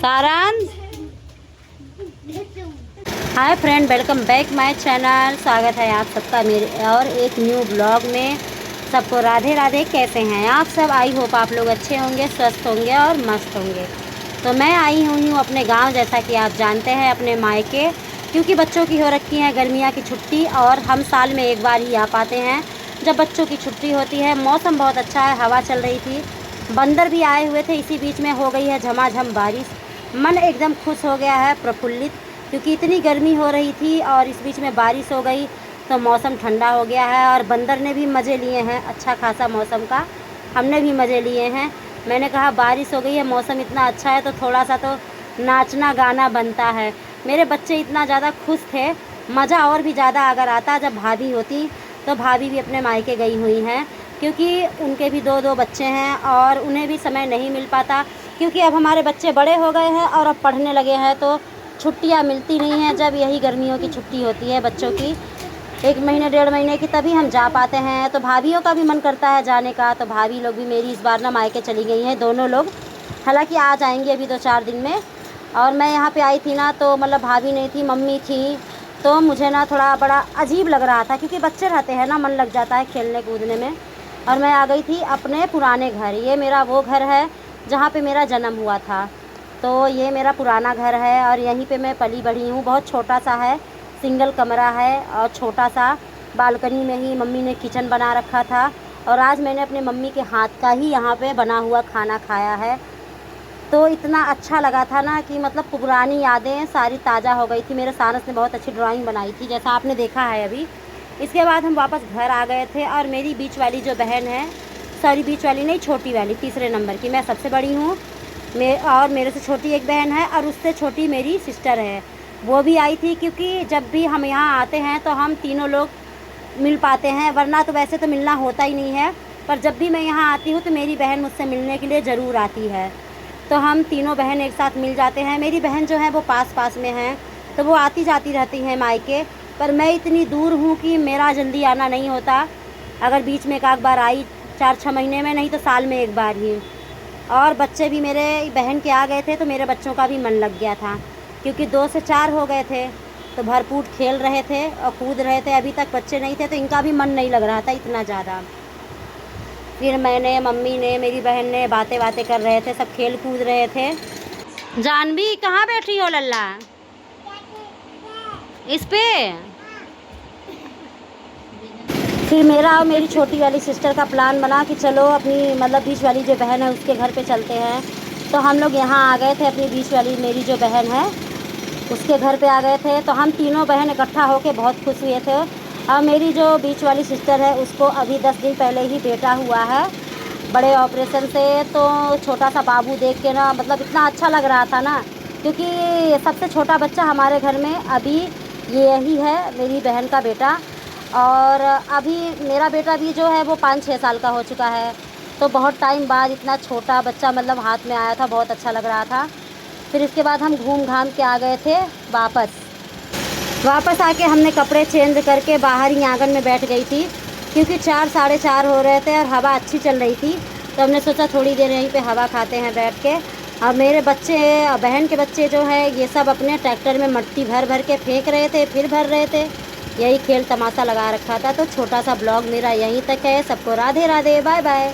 सारांश। Hi friend, welcome back my channel. स्वागत है आप सबका मेरे और एक न्यू ब्लॉग में। सबको राधे राधे। कैसे हैं आप सब? आई होप आप लोग अच्छे होंगे, स्वस्थ होंगे और मस्त होंगे। तो मैं आई हूँ अपने गांव, जैसा कि आप जानते हैं, अपने मायके, क्योंकि बच्चों की हो रखी है गर्मियाँ की छुट्टी और हम साल में एक बार ही आ पाते हैं जब बच्चों की छुट्टी होती है। मौसम बहुत अच्छा है, हवा चल रही थी, बंदर भी आए हुए थे। इसी बीच में हो गई है झमाझम बारिश। मन एकदम खुश हो गया है, प्रफुल्लित, क्योंकि इतनी गर्मी हो रही थी और इस बीच में बारिश हो गई तो मौसम ठंडा हो गया है। और बंदर ने भी मज़े लिए हैं अच्छा खासा मौसम का, हमने भी मज़े लिए हैं। मैंने कहा बारिश हो गई है, मौसम इतना अच्छा है तो थोड़ा सा तो नाचना गाना बनता है। मेरे बच्चे इतना ज़्यादा खुश थे, मज़ा और भी ज़्यादा अगर आता जब भाभी होती। तो भाभी भी अपने मायके गई हुई हैं, क्योंकि उनके भी दो बच्चे हैं और उन्हें भी समय नहीं मिल पाता, क्योंकि अब हमारे बच्चे बड़े हो गए हैं और अब पढ़ने लगे हैं तो छुट्टियां मिलती नहीं हैं। जब यही गर्मियों की छुट्टी होती है बच्चों की, 1 महीने 1.5 महीने की, तभी हम जा पाते हैं। तो भाभीयों का भी मन करता है जाने का। तो भाभी लोग भी मेरी इस बार ना मायके चली गई हैं, दोनों लोग। हालांकि आ जाएंगी अभी 2-4 दिन में। और मैं यहाँ पे आई थी ना, तो मतलब भाभी नहीं थी, मम्मी थी। तो मुझे ना थोड़ा बड़ा अजीब लग रहा था, क्योंकि बच्चे रहते हैं ना, मन लग जाता है खेलने कूदने में। और मैं आ गई थी अपने पुराने घर। ये मेरा वो घर है जहाँ पे मेरा जन्म हुआ था। तो ये मेरा पुराना घर है और यहीं पे मैं पली बढ़ी हूँ। बहुत छोटा सा है, सिंगल कमरा है और छोटा सा बालकनी में ही मम्मी ने किचन बना रखा था। और आज मैंने अपने मम्मी के हाथ का ही यहाँ पे बना हुआ खाना खाया है। तो इतना अच्छा लगा था ना कि मतलब पुरानी यादें सारी ताज़ा हो गई थी। मेरे सारस ने बहुत अच्छी ड्राइंग बनाई थी, जैसा आपने देखा है अभी। इसके बाद हम वापस घर आ गए थे और मेरी बीच वाली जो बहन है, सॉरी बीच वाली नहीं, छोटी वाली, तीसरे नंबर की, मैं सबसे बड़ी हूँ। और मेरे से छोटी एक बहन है और उससे छोटी मेरी सिस्टर है, वो भी आई थी। क्योंकि जब भी हम यहाँ आते हैं तो हम तीनों लोग मिल पाते हैं, वरना तो वैसे तो मिलना होता ही नहीं है। पर जब भी मैं यहाँ आती हूँ तो मेरी बहन मुझसे मिलने के लिए ज़रूर आती है। तो हम तीनों बहन एक साथ मिल जाते हैं। मेरी बहन जो है वो पास पास में है, तो वो आती जाती रहती हैं मायके। पर मैं इतनी दूर हूँ कि मेरा जल्दी आना नहीं होता। अगर बीच में एक आध बार आई 4-6 महीने में, नहीं तो साल में एक बार ही। और बच्चे भी मेरे बहन के आ गए थे तो मेरे बच्चों का भी मन लग गया था, क्योंकि 2 से 4 हो गए थे तो भरपूर खेल रहे थे और कूद रहे थे। अभी तक बच्चे नहीं थे तो इनका भी मन नहीं लग रहा था इतना ज़्यादा। फिर मैंने, मम्मी ने, मेरी बहन ने बातें कर रहे थे, सब खेल कूद रहे थे। जानवी कहाँ बैठी हो लल्ला? इस पे। फिर मेरा और मेरी छोटी वाली सिस्टर का प्लान बना कि चलो अपनी मतलब बीच वाली जो बहन है उसके घर पे चलते हैं। तो हम लोग यहाँ आ गए थे, अपनी बीच वाली मेरी जो बहन है उसके घर पे आ गए थे। तो हम तीनों बहन इकट्ठा होके बहुत खुश हुए थे। और मेरी जो बीच वाली सिस्टर है उसको अभी 10 दिन पहले ही बेटा हुआ है बड़े ऑपरेशन से। तो छोटा सा बाबू देख के ना मतलब इतना अच्छा लग रहा था ना, क्योंकि सबसे छोटा बच्चा हमारे घर में अभी यही है, मेरी बहन का बेटा। और अभी मेरा बेटा भी जो है वो 5-6 साल का हो चुका है। तो बहुत टाइम बाद इतना छोटा बच्चा मतलब हाथ में आया था, बहुत अच्छा लग रहा था। फिर इसके बाद हम घूम घाम के आ गए थे वापस आके हमने कपड़े चेंज करके बाहर ही आंगन में बैठ गई थी, क्योंकि 4-4:30 हो रहे थे और हवा अच्छी चल रही थी। तो हमने सोचा थोड़ी देर यहीं पे हवा खाते हैं बैठ के। और मेरे बच्चे, बहन के बच्चे जो है, ये सब अपने ट्रैक्टर में मट्टी भर भर के फेंक रहे थे, फिर भर रहे थे। यही खेल तमाशा लगा रखा था। तो छोटा सा ब्लॉग मेरा यहीं तक है। सबको राधे राधे, बाय बाय।